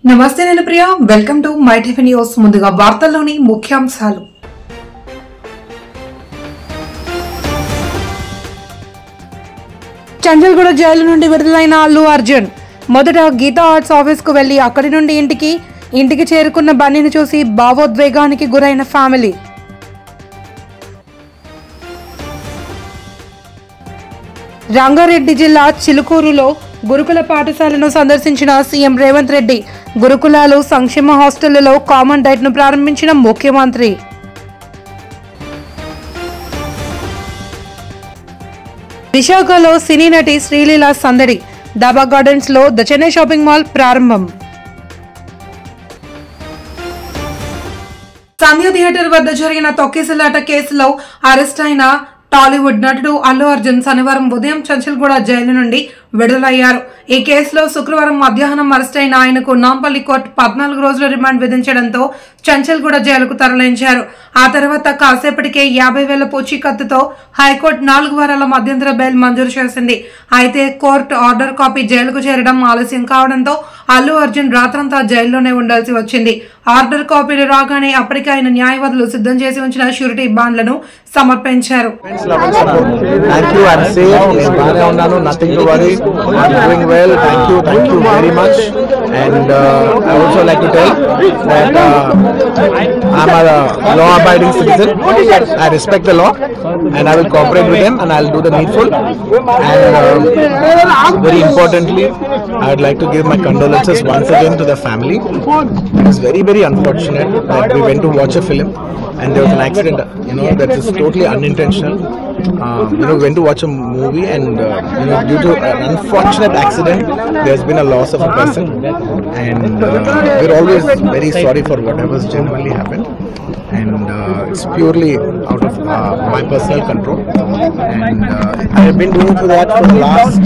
నమస్తే నేను Priya welcome to my TV news ముందుగా వార్తల్లోని ముఖ్యాంశాలు చంచల్గూడ జైలు నుండి విడుదలైన అల్లు అర్జున్ మొదట గీతా ఆర్ట్స్ ఆఫీస్ కు వెళ్లి అక్కడి నుండి ఇంటికి చేరుకున్న బన్నీని చూసి భావోద్వేగానికి గురైన ఫ్యామిలీ రంగారెడ్డి జిల్లా చిలుకూరులో గురుకుల పాఠశాలను సందర్శించిన సీఎం రేవంత్ రెడ్డి గురుకులాలు సంక్షేమ హాస్టళ్లలో కామన్ డైట్ ను ప్రారంభించిన ముఖ్యమంత్రి విశాఖలో సినీ నటి శ్రీలీల సందడి దాబా గార్డెన్స్ లో ద చెన్నై షాపింగ్ మాల్ ప్రారంభం సంధ్య థియేటర్ వద్ద జరిగిన తొక్కిసలాట కేసులో అరెస్ట్ అయిన టాలీవుడ్ నటుడు అల్లు అర్జున్ శనివారం ఉదయం చంచల్గూడ జైలు నుండి విడుదలయ్యారు. ఈ కేసులో శుక్రవారం మధ్యాహ్నం అరెస్ట్ అయిన ఆయనకు నాంపల్లి కోర్టు 14 రోజుల రిమాండ్ విధించడంతో చంచల్గూడ జైలుకు తరలించారు. ఆ తర్వాత కాసేపటికే 50,000 పూచీకత్తుతో హైకోర్టు 4 వారాల మధ్యంతర బెయిల్ మంజూరు చేసింది. అయితే కోర్టు ఆర్డర్ కాపీ జైలుకు చేరడం ఆలస్యం కావడంతో అల్లు అర్జున్ రాత్రంతా జైల్లోనే ఉండాల్సి వచ్చింది. ఆర్డర్ కాపీలు రాగానే అప్పటికే ఆయన న్యాయవాదులు సిద్ధం చేసి ఉంచిన షూరిటీ బాండ్లను సమర్పించారు. I'm doing well. Thank you very much. And I also like to tell that I'm a law-abiding citizen. I respect the law, and I will cooperate with them, and I'll do the needful. And very importantly, I would like to give my condolences once again to the family. It is very unfortunate that we went to watch a film and there was an accident. That is totally unintentional. We went to watch a movie and due to an unfortunate accident there's been a loss of a person, and we're always very sorry for whatever's genuinely happened, and it's purely out of my personal control, and I've been doing that for the last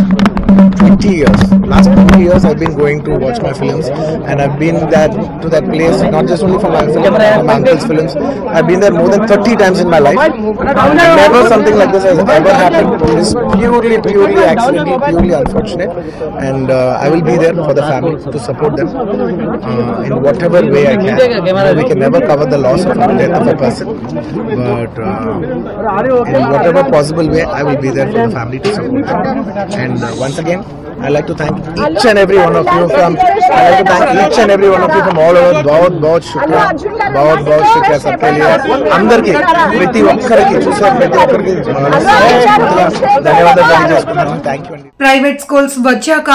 20 years. Last 20 years I've been going to watch my films, and I've been to that place not just only for my film, for my uncle's films. I've been there more than 30 times in my life. Never something like this has ever happened. It is purely accidental, purely unfortunate, and I will be there for the family to support them in whatever way I can. We can never cover the loss of the death of a person, but in whatever possible way I will be there for the family to support them. And once again, I like to thank each and every one of you from all over. बहुत शुक्रिया सबके लिए. అందరికీ ప్రతి ఒక్కరికి చూసే ప్రతి ఒక్కరికి ధన్యవాదాలు తెలియజేసుకుంటున్నాను. Thank you. ప్రైవేట్ స్కూల్స్ వచ్చాక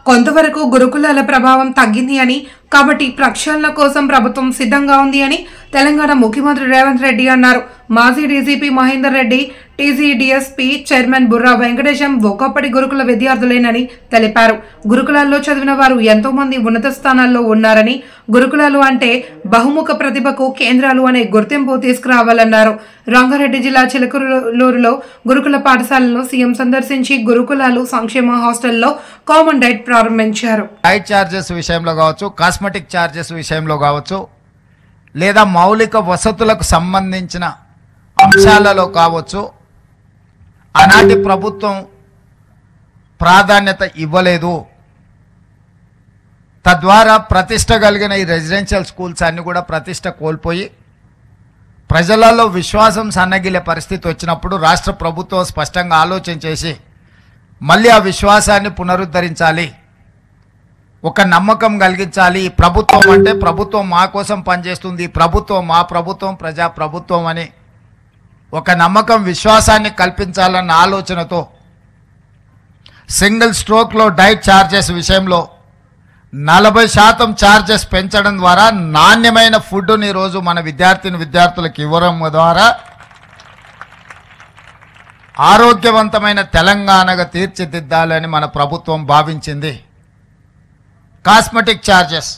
కొంతవరకు గురుకులాల ప్రభావం తగ్గింది అని, కాబట్టి ప్రక్షాళన కోసం ప్రభుత్వం సిద్ధంగా ఉంది అని తెలంగాణ ముఖ్యమంత్రి రేవంత్ రెడ్డి అన్నారు. మాజీ డీజీపీ మహేందర్ రెడ్డి, టీజీడీఎస్పీ చైర్మన్ బుర్రా వెంకటేశం ఒకప్పటి గురుకుల విద్యార్థులేనని తెలిపారు. గురుకులాల్లో చదివిన వారు ఎంతో మంది ఉన్నత స్థానాల్లో ఉన్నారని, గురుకులాలు అంటే బహుముఖ ప్రతిభకు కేంద్రాలు అనే గుర్తింపు తీసుకురావాలన్నారు. రంగారెడ్డి జిల్లా చిలుకూరులో గురుకుల పాఠశాలను సీఎం సందర్శించి గురుకులాలు సంక్షేమ హాస్టల్లో కామన్ డైట్ ప్రారంభించారు. డైట్ ఛార్జెస్ విషయంలో కావచ్చు, కాస్మెటిక్ ఛార్జెస్ విషయంలో కావచ్చు, లేదా మౌలిక వసతులకు సంబంధించిన అంశాలలో కావచ్చు, ఆనాటి ప్రభుత్వం ప్రాధాన్యత ఇవ్వలేదు. తద్వారా ప్రతిష్ట కలిగిన ఈ రెసిడెన్షియల్ స్కూల్స్ అన్నీ కూడా ప్రతిష్ట కోల్పోయి ప్రజలలో విశ్వాసం సన్నగిలే పరిస్థితి వచ్చినప్పుడు రాష్ట్ర ప్రభుత్వం స్పష్టంగా ఆలోచన చేసి మళ్ళీ ఆ విశ్వాసాన్ని పునరుద్ధరించాలి, ఒక నమ్మకం కలిగించాలి. ఈ ప్రభుత్వం అంటే ప్రభుత్వం మా కోసం పనిచేస్తుంది, ప్రభుత్వం మా ప్రభుత్వం ప్రజా ప్రభుత్వం అని ఒక నమ్మకం విశ్వాసాన్ని కల్పించాలన్న ఆలోచనతో సింగిల్ స్ట్రోక్లో డైట్ ఛార్జెస్ విషయంలో 40% ఛార్జెస్ పెంచడం ద్వారా నాణ్యమైన ఫుడ్ని ఈరోజు మన విద్యార్థులకు ఇవ్వడం ద్వారా ఆరోగ్యవంతమైన తెలంగాణగా తీర్చిదిద్దాలని మన ప్రభుత్వం భావించింది. కాస్మెటిక్ ఛార్జెస్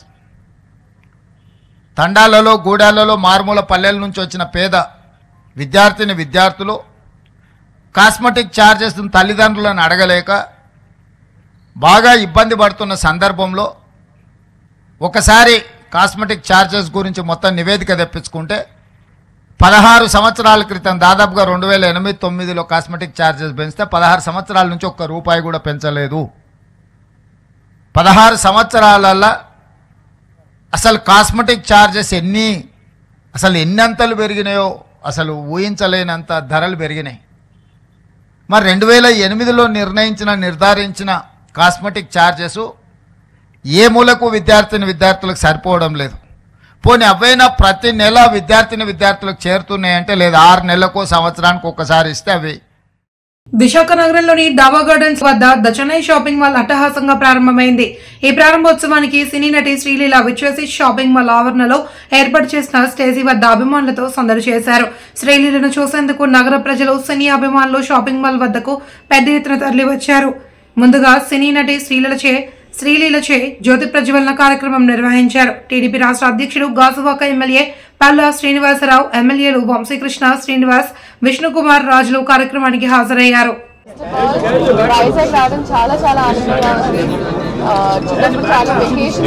తండాలలో, గూడాలలో, మారుమూల పల్లెల నుంచి వచ్చిన పేద విద్యార్థులు కాస్మెటిక్ ఛార్జెస్ తల్లిదండ్రులను అడగలేక బాగా ఇబ్బంది పడుతున్న సందర్భంలో ఒకసారి కాస్మెటిక్ ఛార్జెస్ గురించి మొత్తం నివేదిక తెప్పించుకుంటే 16 సంవత్సరాల క్రితం దాదాపుగా 2008-9లో కాస్మెటిక్ ఛార్జెస్ పెంచితే 16 సంవత్సరాల నుంచి ఒక్క రూపాయి కూడా పెంచలేదు. 16 సంవత్సరాలలో అసలు కాస్మెటిక్ ఛార్జెస్ ఎన్నంతలు పెరిగినాయో అసలు ఊహించలేనంత ధరలు పెరిగినాయి. మరి 2008లో నిర్ధారించిన కాస్మెటిక్ ఛార్జెస్ ఏ మూలకు విద్యార్థులకు సరిపోవడం లేదు. పోనీ అవైనా ప్రతి నెల విద్యార్థులకు చేరుతున్నాయంటే లేదా 6 నెలలకు సంవత్సరానికి ఒక్కసారి ఇస్తే అవి. విశాఖ నగరంలోని డాబా గార్డెన్స్ వద్ద ద చెన్నై షాపింగ్ మాల్ అట్టహాసంగా ప్రారంభమైంది. ఈ ప్రారంభోత్సవానికి సినీ నటి శ్రీలీల విచ్చేసి షాపింగ్ మాల్ ఆవరణలో ఏర్పాటు చేసిన స్టేజీ వద్ద అభిమానులతో సందడి చేశారు. శ్రీలీలను చూసేందుకు నగర ప్రజలు, సినీ అభిమానులు షాపింగ్ మాల్ వద్దకు పెద్ద ఎత్తున తరలి వచ్చారు. ముందుగా సినీ నటి శ్రీలీలచే జ్యోతి ప్రజ్వలన కార్యక్రమం నిర్వహించారు. టీడీపీ రాష్ట్ర అధ్యక్షుడు గాజువాక ఎమ్మెల్యే పల్లా శ్రీనివాసరావు, ఎమ్మెల్యేలు వంశీకృష్ణ, శ్రీనివాస్, విష్ణుకుమార్ రాజులు కార్యక్రమానికి హాజరయ్యారు. వైజాగ్ రావడం చాలా చాలా ఆనందంగా ఉంది. చిన్నప్పుడు చాలా vacation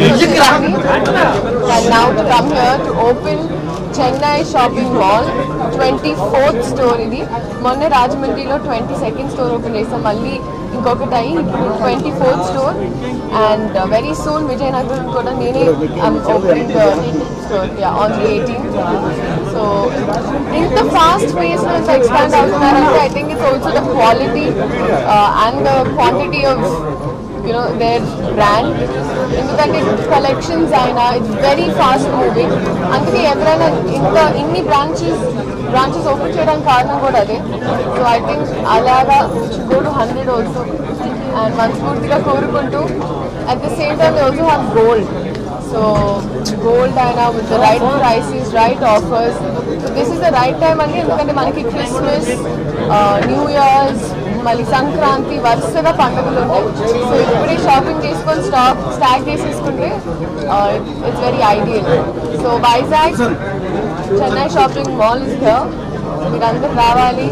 now to come here to open Chennai shopping mall 24th store. ఇది మొన్న రాజమండ్రిలో 22nd స్టోర్ ఓపెన్ చేస్తాం, మళ్ళీ ఇంకొకటి అయ్యి ఇప్పుడు 24th store. And very soon Vizianagaram కూడా నేనే opening store on the 18th. So ఇంత ఫాస్ట్ పేస్లో ఇంత ఎక్స్పాండ్ అవుతున్నారంటే I think it's also the quality and the quantity of their brand. ఎందుకంటే కలెక్షన్స్ అయినా ఇట్స్ వెరీ ఫాస్ట్ మూవింగ్. అందుకే ఎవరైనా ఇన్ని బ్రాంచెస్ ఓపెన్ చేయడానికి కారణం కూడా అదే. సో ఐ థింక్ అలాగా గో టు 100 ఆల్సో. అండ్ మనస్ఫూర్తిగా కోరుకుంటూ at the same time also have gold. So gold అయినా with the right prices, right offers. So this is the right time అండి. ఎందుకంటే మనకి క్రిస్మస్, న్యూ ఇయర్స్, మళ్ళీ సంక్రాంతి వరుసగా పండుగలు ఉంటాయి. సో ఇప్పుడే షాపింగ్ చేసుకొని స్టాక్ చేసేసుకుంటే it's very ideal. So Vizag Chennai shopping mall is here. మీరందరూ రావాలి,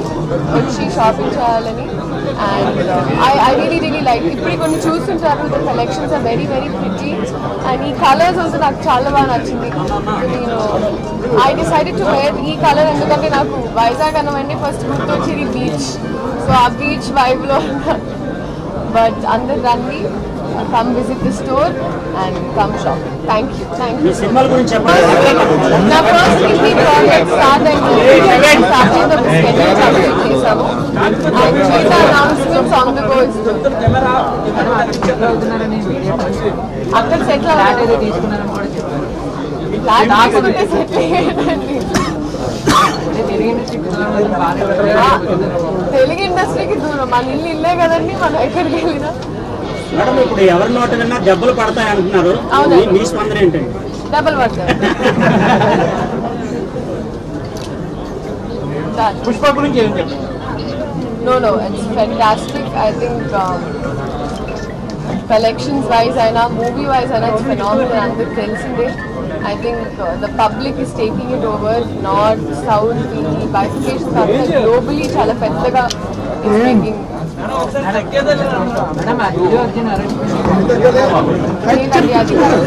వచ్చి షాపింగ్ చేయాలని. అండ్ ఐ రియలీ లైక్ ఇప్పుడు కొన్ని చూస్తుంటారు, the collections are very very pretty. And ఈ కలర్స్ ఆల్సో నాకు చాలా బాగా నచ్చింది. నేను ఐ డిసైడెడ్ టు వేర్ ఈ కలర్ ఎందుకంటే నాకు వైజాగ్ అన్నవన్నీ ఫస్ట్ గుర్తొచ్చేది బీచ్. సో ఆ బీచ్ వైబ్లో బట్ అందరు రండి, come visit the store and come shopping. Thank you. మీ సినిమాల గురించి చెప్పండి. నా ఫస్ట్ హిందీ ప్రాజెక్ట్ స్టార్ట్ అయింది. స్కెడ్యూల్ కంప్లీట్ చేశాము. అండ్ మిగతా అనౌన్స్మెంట్స్ ఆన్ ద గో ఇస్తుంది. అక్కడ సెటిల్ అవ్వలేదు, తీసుకుంటే సెటిల్ అయ్యేదండి. తెలుగు ఇండస్ట్రీకి దూరం, మన ఇల్లే కదండి, మనం ఎక్కడికి వెళ్ళినా. మేడం ఇప్పుడు ఎవరి నోట విన్నా దెబ్బలు పడతాయి అంటున్నారు, మీ స్పందన ఏంటండి? డబ్బులు పడతాయి. పుష్ప గురించి ఏం చెప్పండి? No, it's fantastic. I think collections wise aina, movie wise aina, it's phenomenal. And the తెలిసిందే. I think the public is taking it over. North, South, the bifurcations are globally చాలా పెద్దగా is making.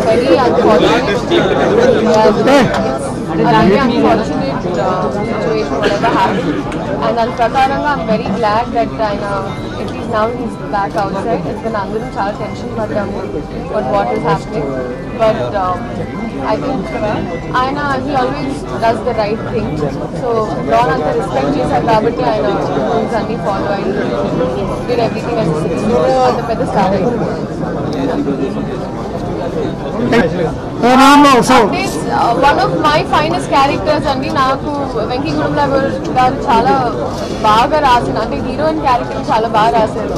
Very unfortunate situation whatever happened. And on Prakaranga, I'm very glad that at least now he's back outside. It's been under chala tension but what is happening. But I think he always does the right thing. So law and the respect chesa kabatti rules anni follow and did everything as a citizen. The better start. One of my finest characters అండి, నాకు వెంకీ గురుమల గారు చాలా బాగా రాసిన, అంటే heroine character చాలా బాగా రాశారు.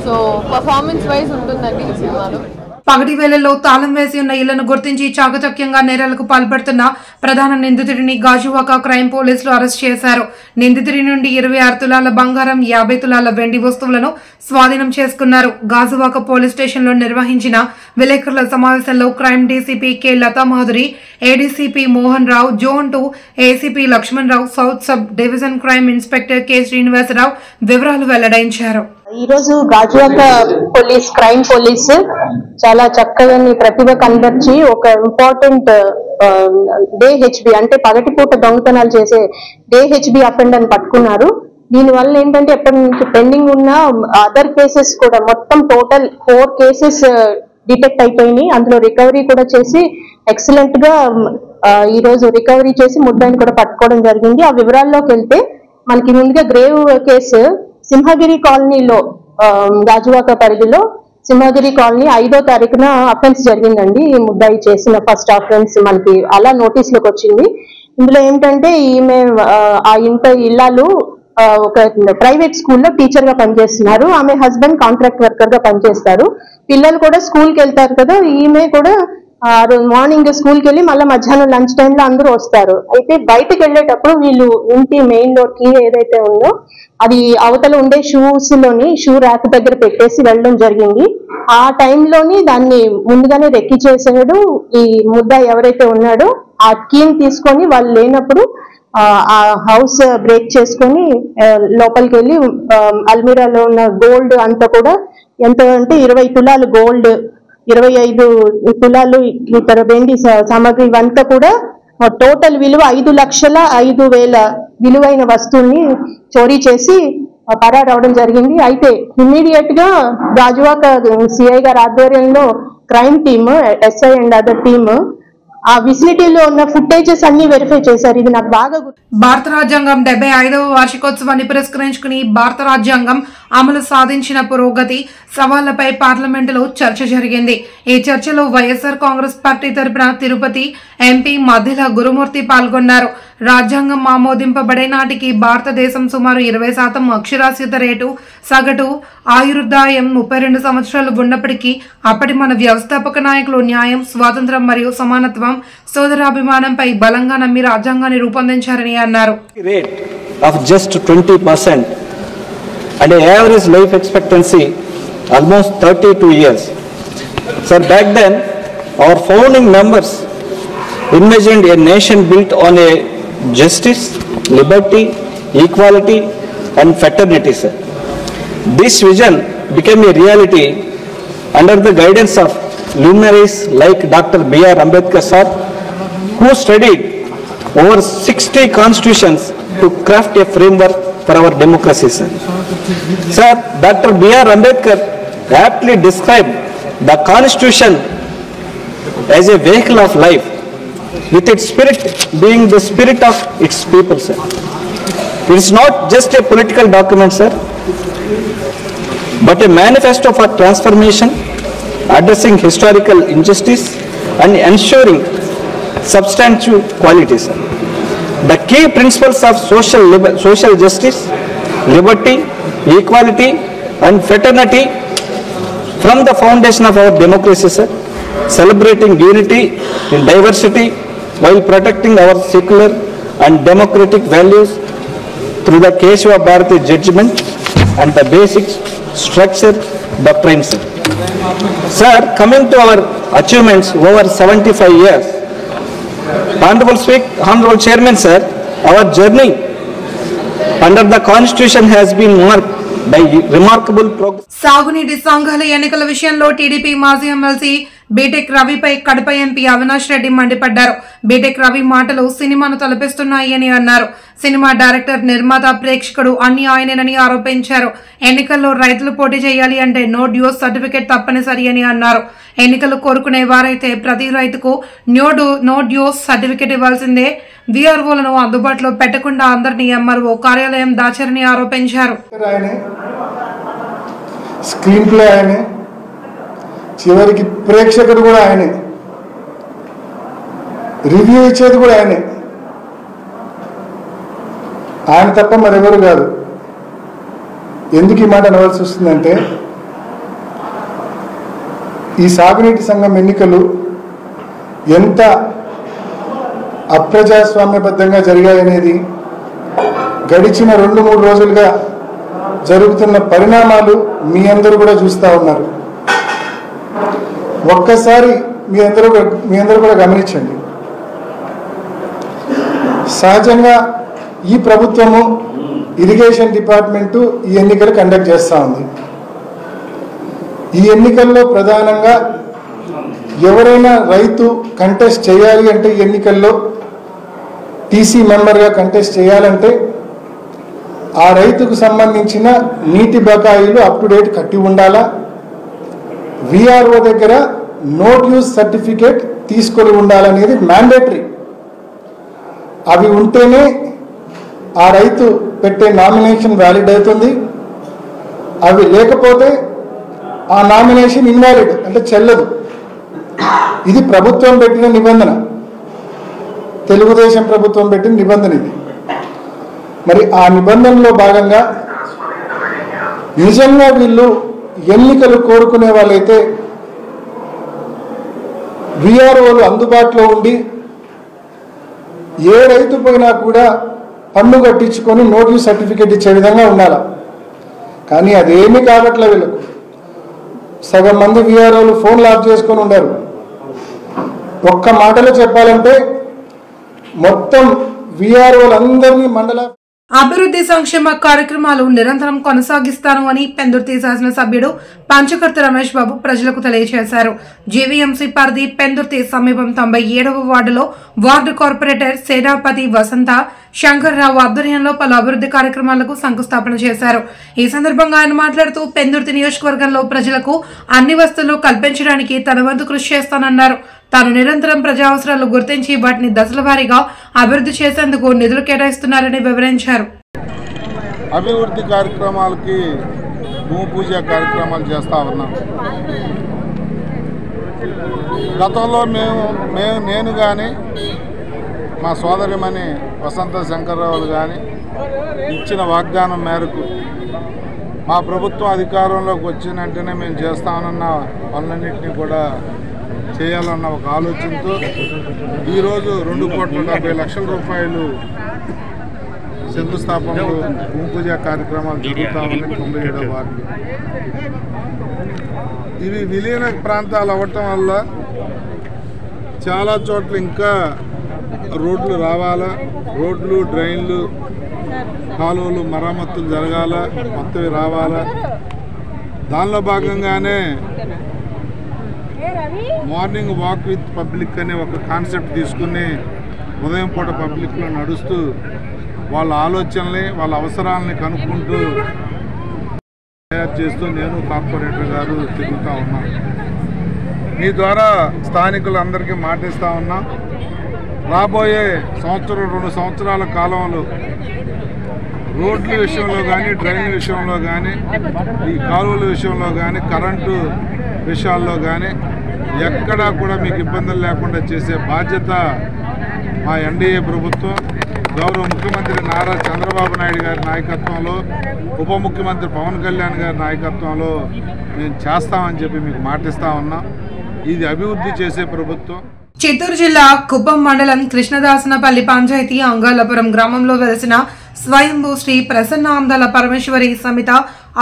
సో పర్ఫార్మెన్స్ వైజ్ ఉంటుందండి ఈ సినిమాలో. పగటి వేళల్లో తాళం వేసి ఉన్న ఇళ్లను గుర్తించి చాకచక్యంగా నేరాలకు పాల్పడుతున్న ప్రధాన నిందితుడిని గాజువాక క్రైమ్ పోలీసులు అరెస్ట్ చేశారు. నిందితుడి నుండి 26 తులాల బంగారం, 50 తులాల వెండి వస్తువులను స్వాధీనం చేసుకున్నారు. గాజువాక పోలీస్ స్టేషన్లో నిర్వహించిన విలేకరుల సమావేశంలో crime DCP K Lathamadhuri, ADCP Mohan Rao, zone 2 ACP Lakshman Rao, south sub division crime inspector K Srinivasarao వివరాలు వెల్లడించారు. ఈ రోజు గాజువాక పోలీస్ క్రైమ్ పోలీస్ చాలా చక్కగా ప్రతిభ కనబర్చి ఒక ఇంపార్టెంట్ డేహెచ్బి అంటే పగటిపూట దొంగతనాలు చేసే డేహెచ్బి అఫెండర్ పట్టుకున్నారు. దీని వల్ల ఏంటంటే ఎప్పటి నుంచి పెండింగ్ ఉన్న అదర్ కేసెస్ కూడా మొత్తం టోటల్ 4 కేసెస్ డిటెక్ట్ అయిపోయినాయి. అందులో రికవరీ కూడా చేసి ఎక్సలెంట్ గా ఈ రోజు రికవరీ చేసి ముద్దాయిని కూడా పట్టుకోవడం జరిగింది. ఆ వివరాల్లోకి వెళ్తే మనకి ముందుగా గ్రేవ్ కేసు సింహగిరి కాలనీలో గాజువాక పరిధిలో సింహగిరి కాలనీ 5వ తారీఖున అఫెన్స్ జరిగిందండి. ఈ ముద్దాయి చేసిన ఫస్ట్ అఫెన్స్ మనకి అలా నోటీస్ లోకి వచ్చింది. ఇందులో ఏంటంటే ఈమె ఆ ఇల్లాలు ఒక ప్రైవేట్ స్కూల్లో టీచర్ గా పనిచేస్తున్నారు. ఆమె హస్బెండ్ కాంట్రాక్ట్ వర్కర్ గా పనిచేస్తారు. పిల్లలు కూడా స్కూల్ కి వెళ్తారు కదా, ఈమె కూడా మార్నింగ్ స్కూల్ కి వెళ్ళి మళ్ళీ మధ్యాహ్నం లంచ్ టైమ్ లో అందరూ వస్తారు. అయితే బయటకు వెళ్ళేటప్పుడు వీళ్ళు ఇంటి మెయిన్ డోర్ కీ ఏదైతే ఉందో అది అవతల ఉండే షూ ర్యాక్ దగ్గర పెట్టేసి వెళ్ళడం జరిగింది. ఆ టైంలోని దాన్ని ముందుగానే రెక్కి చేసాడు. ఈ ముద్దాయి ఎవరైతే ఉన్నాడో ఆ కీని తీసుకొని వాళ్ళు లేనప్పుడు ఆ హౌస్ బ్రేక్ చేసుకొని లోపలికి వెళ్ళి అల్మీరాలో ఉన్న గోల్డ్ అంతా కూడా ఎంత అంటే 20 తులాలు గోల్డ్, 25 తులాలు ఇతర వెండి సామాగ్రి ఇవంతా కూడా టోటల్ విలువ 5,05,000 విలువైన వస్తువుల్ని చోరీ చేసి పరారవడం జరిగింది. అయితే ఇమ్మీడియట్ గా గాజువాక సిఐ గారి ఆధ్వర్యంలో crime team, SI and other team ఆ విసినిటీలో ఉన్న ఫుటేజెస్ అన్ని వెరిఫై చేశారు. ఇది నాకు బాగా భారత రాజ్యాంగం 75వ వార్షికోత్సవాన్ని పురస్కరించుకుని భారత రాజ్యాంగం అమలు సాధించిన పురోగతి సవాళ్లపై పార్లమెంటులో చర్చ జరిగింది. ఈ చర్చలో వైఎస్ఆర్ కాంగ్రెస్ పార్టీ తరపున తిరుపతి ఎంపీ మధ్యల గురుమూర్తి పాల్గొన్నారు. రాజ్యాంగం ఆమోదింపబడే నాటికి భారతదేశం సుమారు 20% అక్షరాస్యత రేటు, సగటు ఆయుర్దాయం 32 సంవత్సరాలు ఉన్నప్పటికీ అప్పటి మన వ్యవస్థాపక నాయకులు న్యాయం, స్వాతంత్రం మరియు సమానత్వం, సోదరాభిమానంపై బలంగా నమ్మి రాజ్యాంగాన్ని రూపొందించారని అన్నారు. Rate of just 20% and an average life expectancy almost 32 years. So back then our founding members envisioned a nation built on a justice, liberty, equality and fraternity. Sir. This vision became a reality under the guidance of luminaries like Dr. B.R. Ambedkar sir, who studied over 60 constitutions to craft a framework for our democracy. Sir, Dr. B.R. Ambedkar aptly described the constitution as a vehicle of life, with its spirit being the spirit of its people, sir. It is not just a political document, sir, but a manifesto for transformation, addressing historical injustice and ensuring substantive quality, sir. The key principles of social justice, liberty, equality and fraternity from the foundation of our democracy, sir, celebrating unity in diversity while protecting our secular and democratic values through the Keshava Bharati judgment and the basic structure doctrines. Sir, coming to our achievements over 75 years, Honorable Chairman, sir, our journey under the Constitution has been marked by remarkable progress. సాగునీటి సంఘాల ఎన్నికల విషయంలో TDP మాజీ MLC BTech రవిపై Kadapa MP Avinash Reddy మండిపడ్డారు. BTech Ravi మాటలు సినిమాను తలపిస్తున్నాయి అని అన్నారు. సినిమా డైరెక్టర్, నిర్మాత, ప్రేక్షకుడు అన్ని ఆయనేనని ఆరోపించారు. ఎన్నికల్లో రైతులు పోటీ చేయాలి అంటే నో డ్యూస్ సర్టిఫికేట్ తప్పనిసరి అని అన్నారు. ఎన్నికలు కోరుకునే వారైతే ప్రతి రైతుకు నో డ్యూస్ సర్టిఫికేట్ ఇవ్వాల్సిందే. వీఆర్ఓలను అందుబాటులో పెట్టకుండా అందరినీ ఎంఆర్ఓ కార్యాలయం దాచారని ఆరోపించారు. స్క్రీన్ ప్లే ఆయనే, చివరికి ప్రేక్షకుడు కూడా ఆయనే, రివ్యూ ఇచ్చేది కూడా ఆయనే. ఆయన తప్ప మరెవరు కాదు. ఎందుకు ఈ మాట అనవలసి వస్తుందంటే, ఈ సాగునీటి సంఘం ఎన్నికలు ఎంత అప్రజాస్వామ్యబద్ధంగా జరిగాయనేది గడిచిన 2-3 రోజులుగా జరుగుతున్న పరిణామాలు మీ అందరూ కూడా చూస్తూ ఉన్నారు. ఒక్కసారి మీ అందరూ కూడా గమనించండి. సహజంగా ఈ ప్రభుత్వము ఇరిగేషన్ డిపార్ట్మెంటు ఈ ఎన్నికలు కండక్ట్ చేస్తూ ఉంది. ఈ ఎన్నికల్లో ప్రధానంగా ఎవరైనా రైతు కంటెస్ట్ చేయాలి అంటే ఈ ఎన్నికల్లో టీసీ మెంబర్గా కంటెస్ట్ చేయాలంటే ఆ రైతుకు సంబంధించిన నీటి బకాయిలు అప్ టు డేట్ కట్టి ఉండాలా, విఆర్ఓ దగ్గర నోట్ యూజ్ సర్టిఫికేట్ తీసుకొని ఉండాలనేది మ్యాండేటరీ. అవి ఉంటేనే ఆ రైతు పెట్టే నామినేషన్ వ్యాలిడ్ అవుతుంది. అవి లేకపోతే ఆ నామినేషన్ ఇన్వాలిడ్, అంటే చెల్లదు. ఇది ప్రభుత్వం పెట్టిన నిబంధన, తెలుగుదేశం ప్రభుత్వం పెట్టిన నిబంధన ఇది. మరి ఆ నిబంధనలో భాగంగా నిజంగా వీళ్ళు ఎన్నికలు కోరుకునే వాళ్ళైతే విఆర్ఓలు అందుబాటులో ఉండి ఏ రైతు పోయినా కూడా పన్ను కట్టించుకొని నోటీస్ సర్టిఫికేట్ ఇచ్చే విధంగా ఉండాలి. కానీ అదేమీ కావట్లే వీళ్ళకు. సగం మంది విఆర్ఓలు ఫోన్లు ఆఫ్ చేసుకొని ఉండారు. ఒక్క మాటలో చెప్పాలంటే మొత్తం విఆర్ఓలందరినీ మండల అభివృద్ధి సంక్షేమ కార్యక్రమాలు నిరంతరం కొనసాగిస్తాను అని పెందుర్తి శాసనసభ్యుడు పంచకర్త రమేష్ బాబు ప్రజలకు తెలియజేశారు. జీవీఎంసీ పరిధి పెందుర్తి సమీపం 97వ వార్డులో వార్డు కార్పొరేటర్ సేనాపతి వసంత శంకర్రావు ఆధ్వర్యంలో పలు అభివృద్ధి కార్యక్రమాలకు శంకుస్థాపన చేశారు. ఈ సందర్భంగా ఆయన మాట్లాడుతూ పెందుర్తి నియోజకవర్గంలో ప్రజలకు అన్ని వసతులు కల్పించడానికి తన వంతు కృషి చేస్తానన్నారు. తాను నిరంతరం ప్రజా అవసరాలు గుర్తించి వాటిని దశల వారీగా అభివృద్ధి చేసేందుకు నిధులు కేటాయిస్తున్నారని వివరించారు. అభివృద్ధి కార్యక్రమాలకి భూమి పూజ కార్యక్రమాలు చేస్తా ఉన్నాం. గతంలో నేను కానీ మా సోదరిమణి వసంత శంకర్రావులు కానీ ఇచ్చిన వాగ్దానం మేరకు మా ప్రభుత్వం అధికారంలోకి వచ్చిన వెంటనే మేము చేస్తామన్న పనులన్నింటినీ కూడా చేయాలన్న ఒక ఆలోచనతో ఈరోజు 2,70,00,000 రూపాయలు శంకుస్థాపనలు భూమి పూజ కార్యక్రమాలు జరుగుతామని 97వ వార్డు. ఇవి విలీన ప్రాంతాలు అవ్వటం వల్ల చాలా చోట్ల ఇంకా రోడ్లు రావాలా, రోడ్లు డ్రైన్లు కాలువలు మరమ్మతులు జరగాల, కొత్తవి రావాలా. దానిలో భాగంగానే మార్నింగ్ వాక్ విత్ పబ్లిక్ అనే ఒక కాన్సెప్ట్ తీసుకుని ఉదయం పూట పబ్లిక్లో నడుస్తూ వాళ్ళ ఆలోచనల్ని వాళ్ళ అవసరాలని కనుక్కుంటూ తయారు చేస్తూ నేను కార్పొరేటర్ గారు తిరుగుతూ ఉన్నాం. మీ ద్వారా స్థానికులందరికీ మాటిస్తూ ఉన్నాం. రాబోయే 1-2 సంవత్సరాల కాలంలో రోడ్ల విషయంలో కానీ, డ్రైన్ల విషయంలో కానీ, ఈ కాలువల విషయంలో కానీ, కరెంటు విషయాల్లో కానీ ఎక్కడా కూడా మీకు ఇబ్బందులు లేకుండా చేసే బాధ్యత మా ఎన్డీఏ ప్రభుత్వం, గౌరవ ముఖ్యమంత్రి నారా చంద్రబాబు నాయుడు గారి నాయకత్వంలో, ఉప ముఖ్యమంత్రి పవన్ కళ్యాణ్ గారి నాయకత్వంలో మేము చేస్తామని చెప్పి మీకు మాటిస్తూ ఉన్నాం. ఇది అభివృద్ధి చేసే ప్రభుత్వం. చిత్తూరు జిల్లా కుప్పం మండలం కృష్ణదాసనపల్లి పంచాయతీ అంగాలపురం గ్రామంలో వెలిసిన స్వయంభూ శ్రీ ప్రసన్నాందాల పరమేశ్వరి సమిత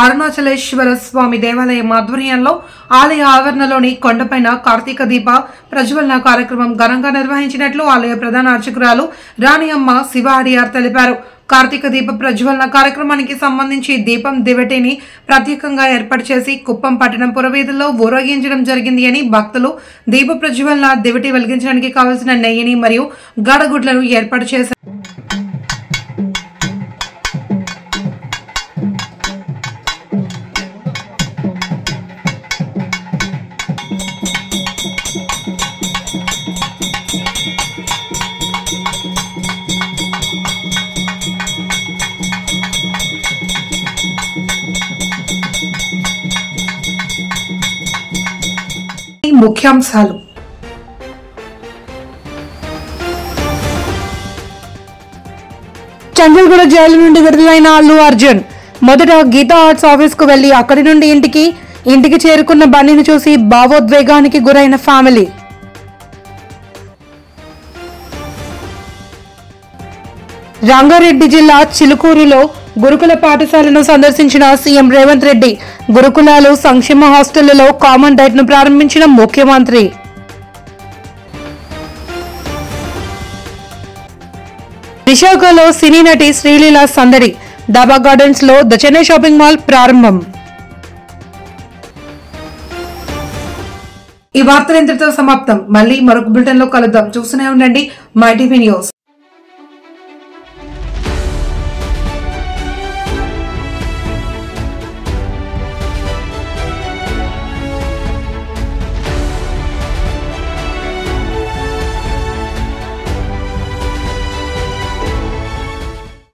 అరుణాచలేశ్వర స్వామి దేవాలయం ఆధ్వర్యంలో ఆలయ ఆవరణలోని కొండపైన కార్తీక దీప ప్రజ్వలన కార్యక్రమం ఘనంగా నిర్వహించినట్లు ఆలయ ప్రధాన అర్చకురాలు రాణియమ్మ శివాడియార్ తెలిపారు. కార్తీక దీప ప్రజ్వలన కార్యక్రమానికి సంబంధించి దీపం దివటిని ప్రత్యేకంగా ఏర్పాటు చేసి కుప్పం పట్టణం పురవీధుల్లో ఊరేగించడం జరిగింది అని భక్తులు దీప ప్రజ్వలన దివటి వెలిగించడానికి కావలసిన నెయ్యిని మరియు గాడగుడ్లను ఏర్పాటు చేశారు. ముఖ్యాంశాలు. చంద్రగూడ జైలు నుండి విడుదలైన అల్లు అర్జున్ మొదట గీతా ఆర్ట్స్ ఆఫీస్ కు వెళ్లి అక్కడి నుండి ఇంటికి చేరుకున్న బన్నీని చూసి భావోద్వేగానికి గురైన ఫ్యామిలీ. రంగారెడ్డి జిల్లా చిలుకూరులో గురుకుల పాఠశాలను సందర్శించిన సీఎం రేవంత్ రెడ్డి. గురుకులాలు, సంక్షేమ హాస్టళ్లలో కామన్ డైట్ ను ప్రారంభించిన ముఖ్యమంత్రి. విశాఖలో సినీ నటి శ్రీలీల సందడి. డాబా గార్డెన్స్ లో ద చెన్నై షాపింగ్ మాల్ ప్రారంభం. ఈ వార్తలు ఇంతటితో సమాప్తం. మళ్ళీ మరొక బులెటిన్ లో కలుద్దాం. చూస్తూనే ఉండండి మై టీవీ న్యూస్.